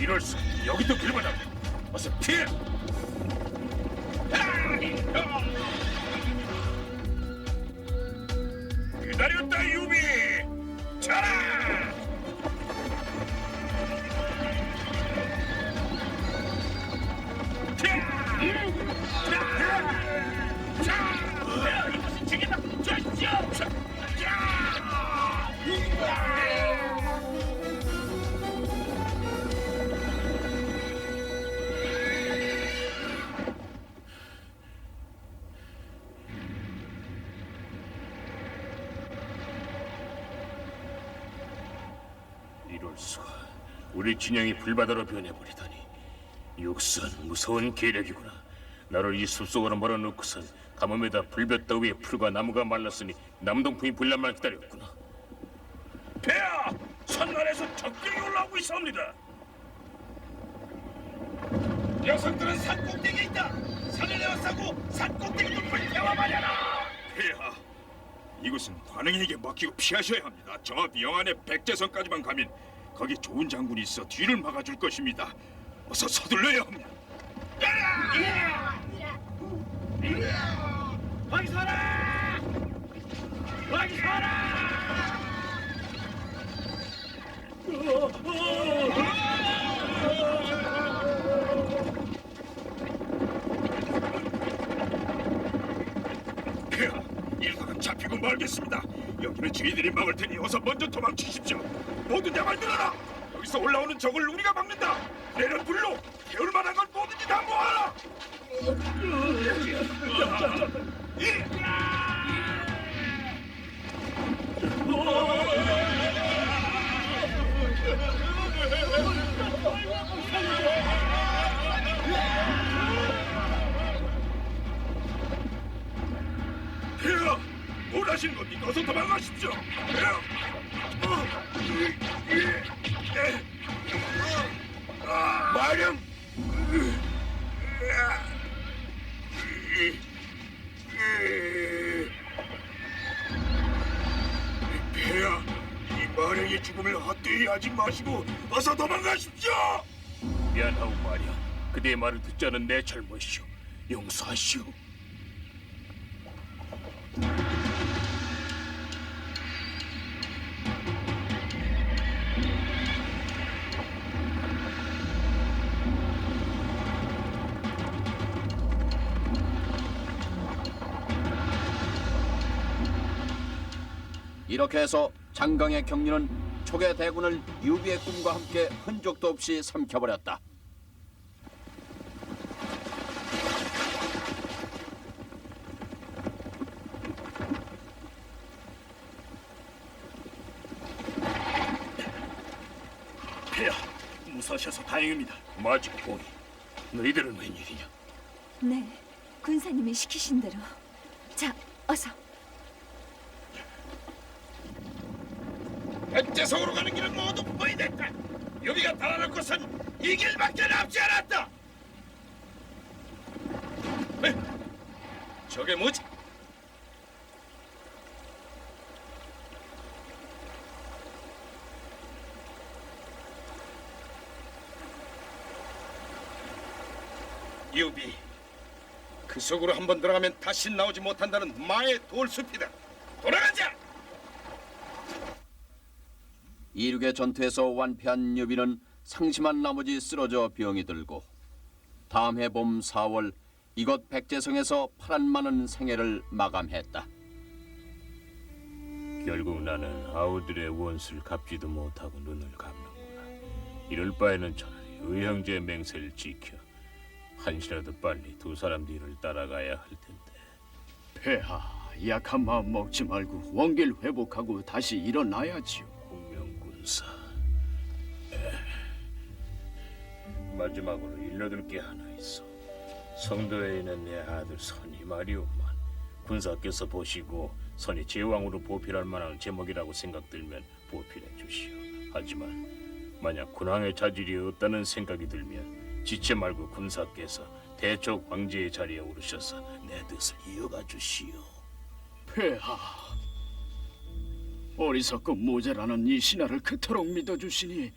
이럴 수 여기도 길바다. 어서 피해. 기다렸다 유비. 자라. 이것은 제게다. 이럴 수가. 우리 진영이 불바다로 변해버리다니. 육선 무서운 계략이구나. 나를 이 숲속으로 몰아넣고선 가뭄에다 불볕 더위에 풀과 나무가 말랐으니 남동풍이 불날만 기다렸구나. 폐하! 산날에서 적경이 올라오고 있사옵니다. 녀석들은 산 꼭대기에 있다. 산을 에워싸고 산 꼭대기 높을 태워버려라. 폐하, 이곳은 관행에게 맡기고 피하셔야 합니다. 저 영안의 백제성까지만 가면 거기 좋은 장군이 있어 뒤를 막아줄 것입니다. 어서 서둘러야 합니다. 거기 서라! 거기 서라! 폐하, 일각은 잡히고 말겠습니다. 여기는 저희들이 막을 테니 어서 먼저 도망치십시오. 모두 내말 들어라. 여기서 올라오는 적을 우리가 막는다. 내는 불로 태울 만한 걸 뭐든지 다 모아라. 폐하, 원하시는 겁니까? 어서 도망가십시오. 폐하. 마령. 폐하, 이 마령의 죽음을 헛되이 하지 마시고 어서 도망가십시오. 미안하오 마령. 그대의 말을 듣지 않은 내 잘못이오. 용서하시오. 이렇게 해서 장강의 경륜은 촉의 대군을 유비의 꿈과 함께 흔적도 없이 삼켜버렸다. 폐하, 무사하셔서 다행입니다. 마직 보이, 너희들은 웬일이냐? 네, 군사님이 시키신 대로. 자, 어서. 백제성으로 가는 길은 모두 포위됐다. 여기가 달아날 것은 이 길밖에 남지 않았다. 에? 저게 뭐지? 유비, 그 속으로 한번 들어가면 다시 나오지 못한다는 마의 돌숲이다. 돌아가자. 이륙의 전투에서 완패한 유비는 상심한 나머지 쓰러져 병이 들고 다음 해 봄 4월 이곳 백제성에서 파란마는 생애를 마감했다. 결국 나는 아우들의 원수를 갚지도 못하고 눈을 감는구나. 이럴 바에는 차라리 의형제 맹세를 지켜 한시라도 빨리 두 사람 뒤를 따라가야 할 텐데. 폐하, 약한 마음 먹지 말고 원기를 회복하고 다시 일어나야지요. 공명군사. 마지막으로 일러둘 게 하나 있어. 성도에 있는 내 아들 선이 말이오만, 군사께서 보시고 선이 제왕으로 보필할 만한 제목이라고 생각들면 보필해 주시오. 하지만 만약 군왕의 자질이 없다는 생각이 들면 지체 말고 군사께서 대촉 황제의 자리에 오르셔서 내 뜻을 이어가 주시오. 폐하, 어리석고 모자라는 이 신하를 그토록 믿어주시니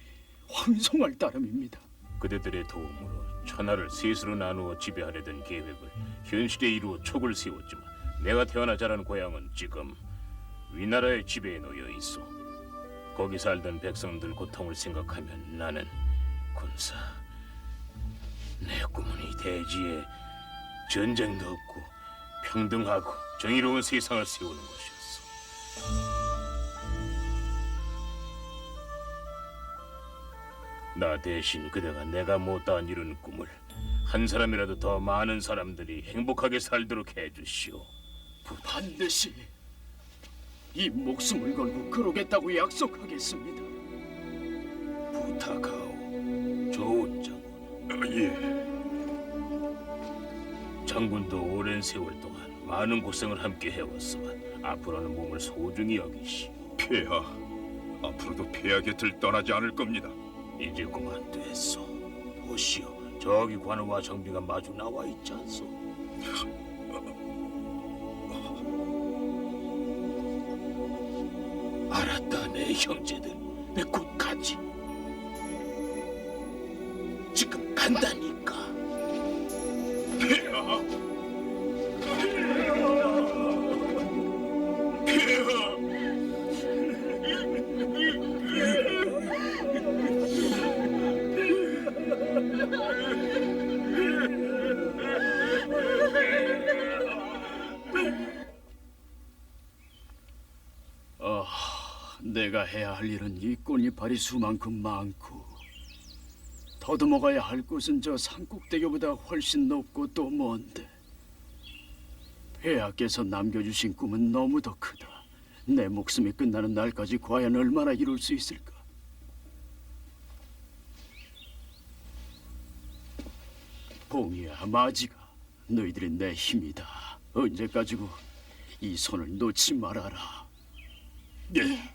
황송할 따름입니다. 그대들의 도움으로 천하를 셋으로 나누어 지배하려던 계획을 현실에 이루어 촉을 세웠지만 내가 태어나 자란 고향은 지금 위나라의 지배에 놓여 있어. 거기 살던 백성들 고통을 생각하면 나는 군사, 내 꿈은 이 대지에 전쟁도 없고 평등하고 정의로운 세상을 세우는 것이었어. 나 대신 그대가 내가 못다한 이룬 꿈을 한 사람이라도 더 많은 사람들이 행복하게 살도록 해주시오. 반드시 이 목숨을 걸고 그러겠다고 약속하겠습니다. 부탁하오, 좋은 장군. 예. 장군도 오랜 세월 동안 많은 고생을 함께 해왔지만 앞으로는 몸을 소중히 여기시오. 폐하, 앞으로도 폐하 곁을 떠나지 않을 겁니다. 이제 그만 됐소. 보시오, 저기 관우와 정비가 마주 나와 있지 않소? 알았다, 내 형제들. 내 곧 가지. 지금 간다니까. 폐하! 폐하! 내가 해야 할 일은 이 꽃잎파리 수만큼 많고 더듬어가야 할 곳은 저 산꼭대기보다 훨씬 높고 또 먼데 폐하께서 남겨주신 꿈은 너무 더 크다. 내 목숨이 끝나는 날까지 과연 얼마나 이룰 수 있을까? 봉이야, 마지가, 너희들이 내 힘이다. 언제까지고 이 손을 놓지 말아라. 예.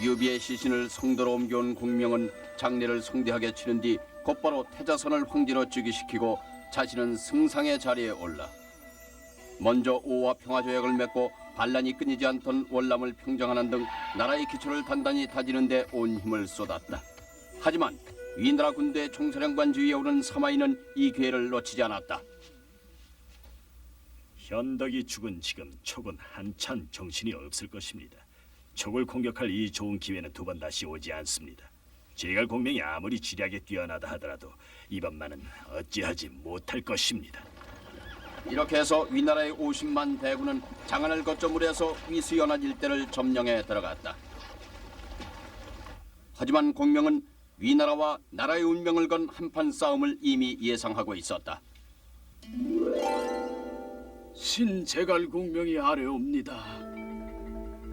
유비의 시신을 성도로 옮겨온 공명은 장례를 성대하게 치른 뒤 곧바로 태자선을 황제로 즉위시키고 자신은 승상의 자리에 올라 먼저 오와 평화조약을 맺고 반란이 끊이지 않던 월남을 평정하는 등 나라의 기초를 단단히 다지는 데 온 힘을 쏟았다. 하지만 위나라 군대 총사령관 주위에 오른 사마이는 이 기회를 놓치지 않았다. 현덕이 죽은 지금 촉은 한참 정신이 없을 것입니다. 촉을 공격할 이 좋은 기회는 두 번 다시 오지 않습니다. 제갈 공명이 아무리 지략에 뛰어나다 하더라도 이번만은 어찌하지 못할 것입니다. 이렇게 해서 위나라의 50만 대군은 장안을 거점으로 해서 위수연안 일대를 점령해 들어갔다. 하지만 공명은 위나라와 나라의 운명을 건 한판 싸움을 이미 예상하고 있었다. 신제갈 공명이 아뢰옵니다.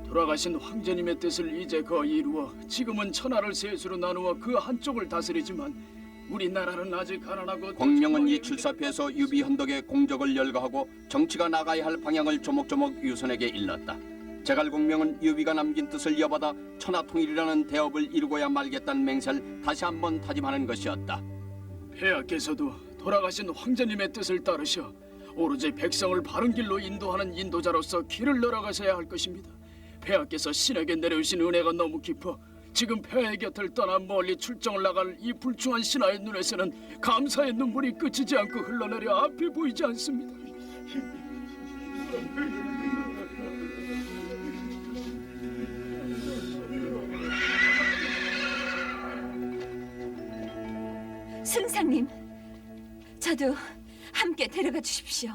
돌아가신 황제님의 뜻을 이제 거의 이루어 지금은 천하를 셋으로 나누어 그 한쪽을 다스리지만 우리나라는 아직 가난하고 공명은 이 출사표에서 유비 현덕의 공적을 열거하고 정치가 나가야 할 방향을 조목조목 유선에게 일렀다. 제갈 공명은 유비가 남긴 뜻을 이어받아 천하통일이라는 대업을 이루고야 말겠다는 맹세를 다시 한번 다짐하는 것이었다. 폐하께서도 돌아가신 황제님의 뜻을 따르셔 오로지 백성을 바른 길로 인도하는 인도자로서 길을 열어가셔야 할 것입니다. 폐하께서 신에게 내려오신 은혜가 너무 깊어 지금 폐하의 곁을 떠나 멀리 출정을 나갈 이 불충한 신하의 눈에서는 감사의 눈물이 그치지 않고 흘러내려 앞이 보이지 않습니다. 승상님, 저도 함께 데려가 주십시오.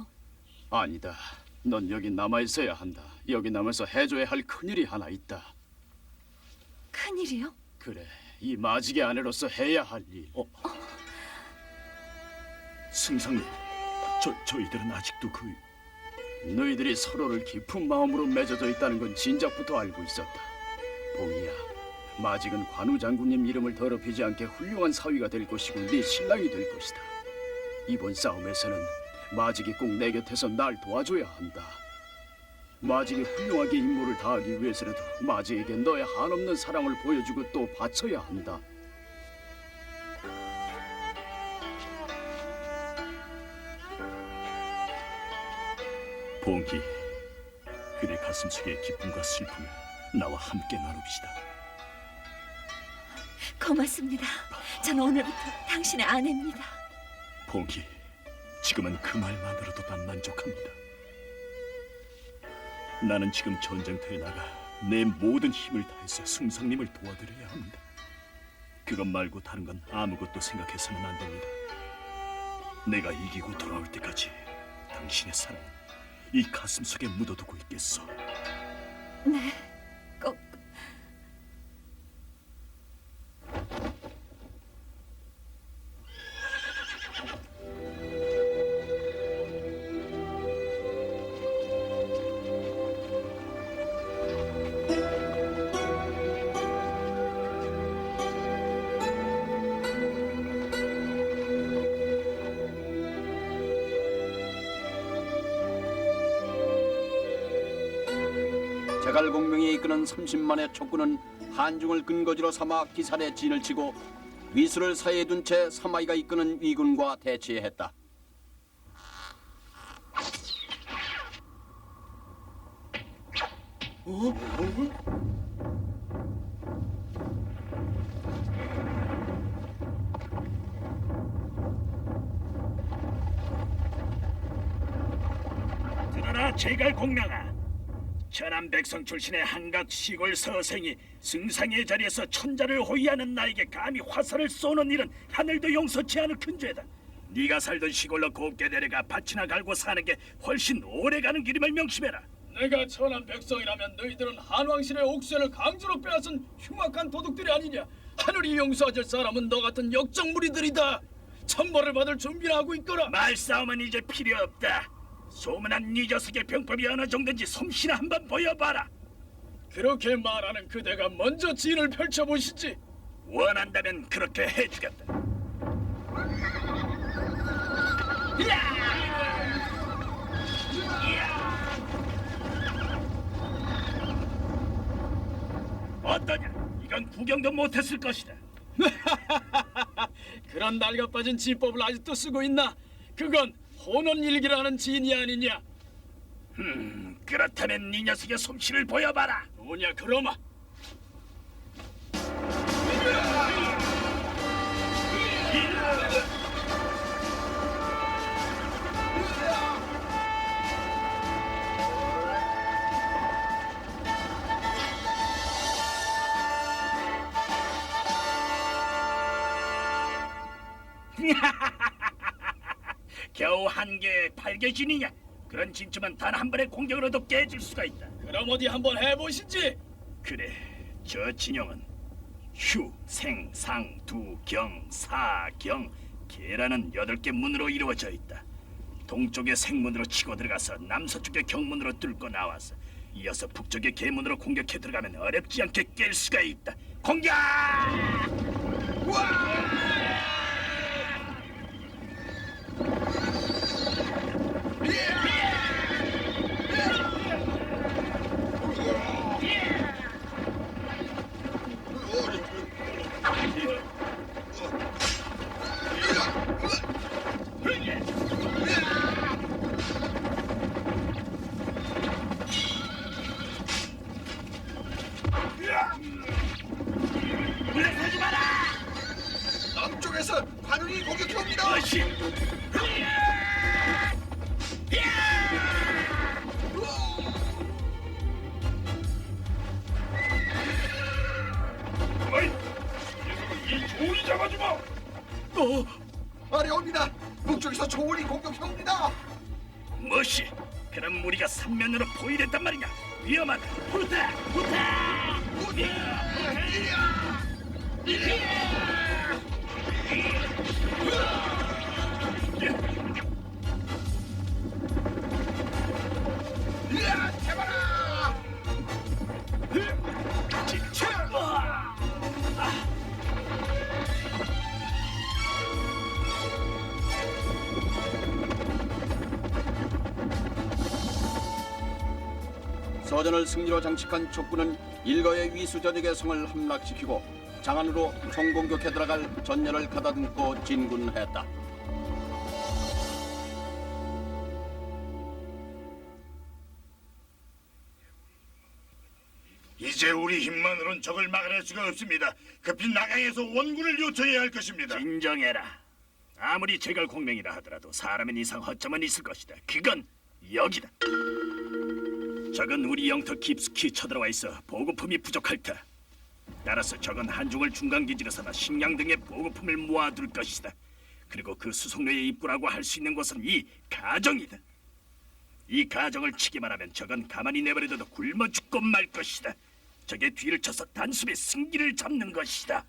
아니다. 넌 여기 남아 있어야 한다. 여기 남아서 해줘야 할 큰일이 하나 있다. 큰일이요? 그래, 이 마지개 아내로서 해야 할 일. 승상님, 저희들은 아직도 너희들이 서로를 깊은 마음으로 맺어져 있다는 건 진작부터 알고 있었다. 봉이야, 마직은 관우 장군님 이름을 더럽히지 않게 훌륭한 사위가 될 것이고 네 신랑이 될 것이다. 이번 싸움에서는 마직이 꼭 내 곁에서 날 도와줘야 한다. 마직이 훌륭하게 임무를 다하기 위해서라도 마직에게 너의 한없는 사랑을 보여주고 또 바쳐야 한다. 봉기, 그대 가슴속의 기쁨과 슬픔을 나와 함께 나눕시다. 고맙습니다. 전 오늘부터 당신의 아내입니다. 봉희, 지금은 그 말만으로도 난 만족합니다. 나는 지금 전쟁터에 나가 내 모든 힘을 다해서 승상님을 도와드려야 합니다. 그것 말고 다른 건 아무것도 생각해서는 안 됩니다. 내가 이기고 돌아올 때까지 당신의 사랑 이 가슴 속에 묻어두고 있겠어. 네, 꼭. 제갈공명이 이끄는 30만의 촉군은 한중을 근거지로 삼아 기살에 진을 치고 위수를 사이에 둔 채 사마이가 이끄는 위군과 대치했다. 들어라 제갈공명아. 천안 백성 출신의 한각 시골 서생이 승상의 자리에서 천자를 호위하는 나에게 감히 화살을 쏘는 일은 하늘도 용서치 않을 큰 죄다. 네가 살던 시골로 곱게 내려가 밭이나 갈고 사는 게 훨씬 오래가는 길임을 명심해라. 내가 천한 백성이라면 너희들은 한왕실의 옥쇠를 강제로 빼앗은 흉악한 도둑들이 아니냐. 하늘이 용서하실 사람은 너 같은 역적무리들이다. 천벌을 받을 준비를 하고 있거라. 말싸움은 이제 필요 없다. 소문난 네 녀석의 병법이 어느 정도인지 솜씨나 한번 보여봐라. 그렇게 말하는 그대가 먼저 진을 펼쳐보시지. 원한다면 그렇게 해주겠다. 어떠냐? 이건 구경도 못했을 것이다. 그런 낡아빠진 지법을 아직도 쓰고 있나? 그건 혼원일기라는 진이 아니냐? 그렇다면 네 녀석의 솜씨를 보여봐라. 뭐냐 그러마? 겨우 한 개의 팔개진이냐? 그런 진주만 단 한 번의 공격으로도 깨질 수가 있다. 그럼 어디 한번 해보시지. 그래, 저 진영은 휴, 생, 상, 두, 경, 사, 경, 계라는 8개 문으로 이루어져 있다. 동쪽의 생문으로 치고 들어가서 남서쪽의 경문으로 뚫고 나와서 이어서 북쪽의 계문으로 공격해 들어가면 어렵지 않게 깰 수가 있다. 공격! 물러서지 마라! 남쪽에서 관운이 공격해 옵니다. 어시! 어이! 이 조리 잡아주마! 아래 옵니다. 북쪽에서 조울이 공격해 옵니다. 뭐시? 그럼 우리가 삼면으로 포위됐단 말이냐? 위험하다. 후타! 후타! 잡아라! 서전을 승리로 장식한 촉군은 일거의 위수저녁의 성을 함락시키고 장안으로 총공격해 들어갈 전열을 가다듬고 진군했다. 이제 이제 우리 힘만으론 적을 막아낼 수가 없습니다. 급히 나강에서 원군을 요청해야 할 것입니다. 진정해라. 아무리 제갈 공명이라 하더라도 사람은 이상 허점은 있을 것이다. 그건 여기다. 적은 우리 영토 깊숙이 쳐들어와 있어 보급품이 부족할 터. 따라서 적은 한중을 중간기지로 삼아 식량 등의 보급품을 모아둘 것이다. 그리고 그 수송로의 입구라고 할 수 있는 곳은 이 가정이다. 이 가정을 치기만 하면 적은 가만히 내버려둬도 굶어 죽고 말 것이다. 적의 뒤를 쳐서 단숨에 승기를 잡는 것이다.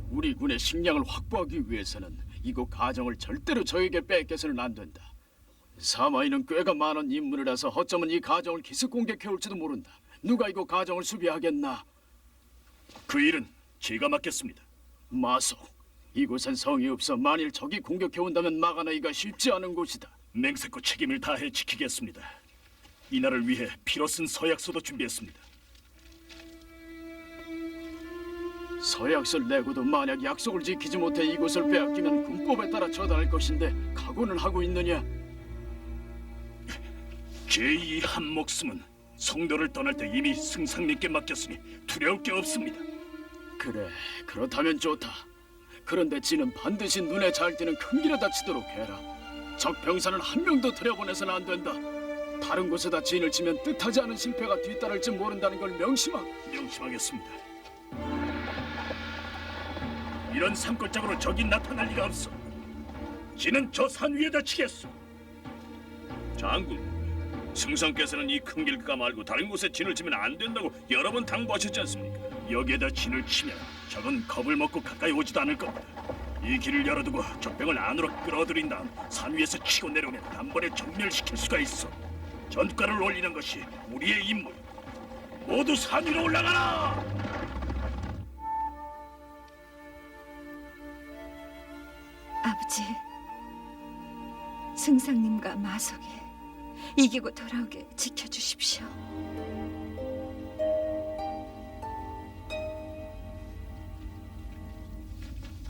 우리 군의 식량을 확보하기 위해서는 이곳 가정을 절대로 저에게 뺏겨서는 안 된다. 사마이는 꾀가 많은 인물이라서 어쩌면 이 가정을 기습 공격해올지도 모른다. 누가 이곳 가정을 수비하겠나? 그 일은 제가 맡겠습니다. 마소, 이곳엔 성이 없어 만일 적이 공격해온다면 막아내기가 쉽지 않은 곳이다. 맹세코 책임을 다해 지키겠습니다. 이날을 위해 피로 쓴 서약서도 준비했습니다. 서약서를 내고도 만약 약속을 지키지 못해 이곳을 빼앗기면 군법에 따라 처단할 것인데 각오는 하고 있느냐? 제2 한 목숨은 성도를 떠날 때 이미 승상님께 맡겼으니 두려울 게 없습니다. 그래, 그렇다면 좋다. 그런데 지는 반드시 눈에 잘 띄는 큰 길에 다치도록 해라. 적 병사는 한 명도 들여보내서는 안 된다. 다른 곳에다 진을 치면 뜻하지 않은 실패가 뒤따를지 모른다는 걸 명심하고. 명심하겠습니다. 이런 산골짜기로 적이 나타날 리가 없어. 지는 저 산 위에다 치겠소. 장군, 승상께서는 이 큰 길가 말고 다른 곳에 진을 치면 안 된다고 여러 번 당부하셨지 않습니까? 여기에다 진을 치면 적은 겁을 먹고 가까이 오지도 않을 겁니다. 이 길을 열어두고 적병을 안으로 끌어들인 다음 산 위에서 치고 내려오면 단번에 정멸시킬 수가 있어. 전과를 올리는 것이 우리의 임무. 모두 산 위로 올라가라! 아버지, 승상님과 마속이 이기고 돌아오게 지켜주십시오.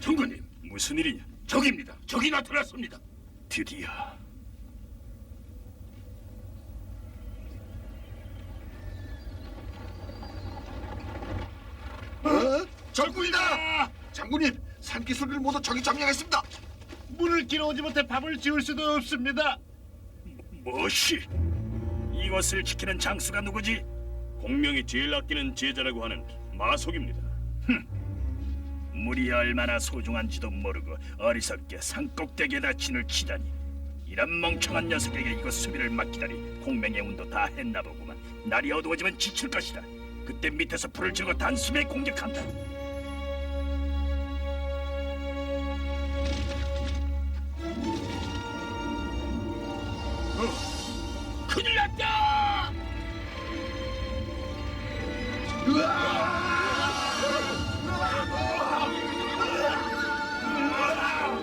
장군님, 무슨 일이냐? 적입니다. 적이 나타났습니다. 드디어 적군이다! 장군님, 산기슭을 모두 적이 점령했습니다. 문을 길어오지 못해 밥을 지을 수도 없습니다. 무엇이? 이것을 지키는 장수가 누구지? 공명이 제일 아끼는 제자라고 하는 마속입니다. 물이 얼마나 소중한지도 모르고 어리석게 산꼭대기에다 진을 치다니. 이런 멍청한 녀석에게 이것 수비를 맡기다니. 공명의 운도 다 했나 보구만. 날이 어두워지면 지칠 것이다. 그때 밑에서 불을 지르고 단숨에 공격한다. 큰일 났다!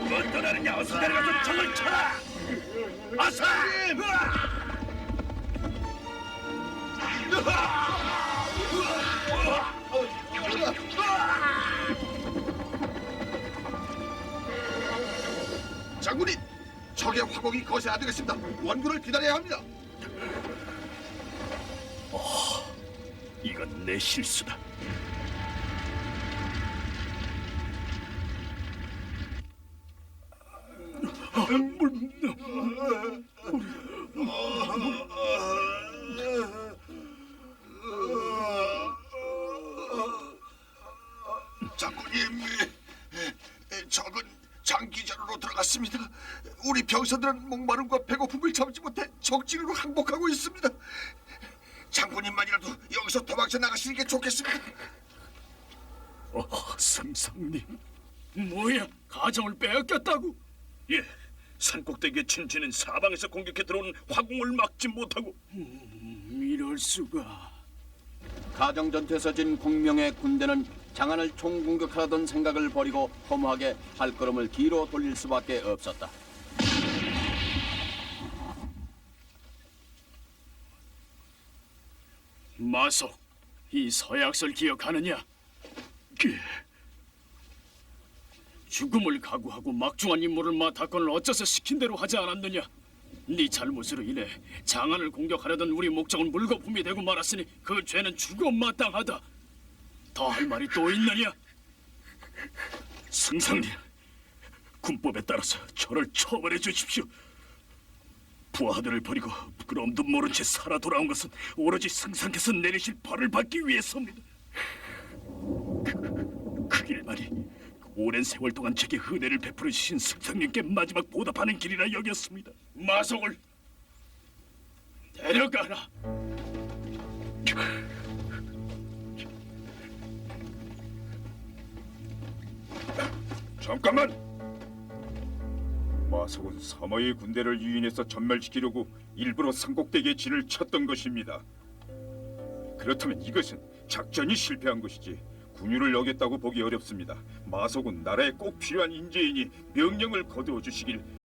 못 떠나느냐? 어서 내려가서 적을 쳐라! 어서! 장군님, 적의 화공이 거세야 되겠습니다. 원군을 기다려야 합니다. 이건 내 실수다. 장군님, 적은 장기전으로 들어갔습니다. 우리 병사들은 목마름과 배고픔을 참지 못해 적진으로 항복하고 있습니다. 장군님만이라도 여기서 도망쳐 나가시는 게 좋겠습니다. 승상님. 뭐야, 가정을 빼앗겼다고? 예, 산꼭대기에 친 지는 사방에서 공격해 들어오는 화공을 막지 못하고 이럴 수가. 가정 전투에서 진 공명의 군대는 장안을 총공격하려던 생각을 버리고 허무하게 발걸음을 뒤로 돌릴 수밖에 없었다. 마속, 이 서약서를 기억하느냐? 죽음을 각오하고 막중한 임무를 맡았건을 어째서 시킨 대로 하지 않았느냐? 네 잘못으로 인해 장안을 공격하려던 우리 목적은 물거품이 되고 말았으니 그 죄는 죽어 마땅하다. 더 할 말이 또 있느냐? 승상님, 군법에 따라서 저를 처벌해 주십시오. 부하들을 버리고 부끄러움도 모른 채 살아 돌아온 것은 오로지 승상께서 내리실 벌을 받기 위해서입니다. 그 길만이 오랜 세월 동안 제게 은혜를 베풀어 주신 승상님께 마지막 보답하는 길이라 여겼습니다. 마속을 데려가라. 잠깐만! 마속은 사마의 군대를 유인해서 전멸시키려고 일부러 삼곡대기에 진을 쳤던 것입니다. 그렇다면 이것은 작전이 실패한 것이지 군유를 어겼다고 보기 어렵습니다. 마속은 나라에 꼭 필요한 인재이니 명령을 거두어 주시길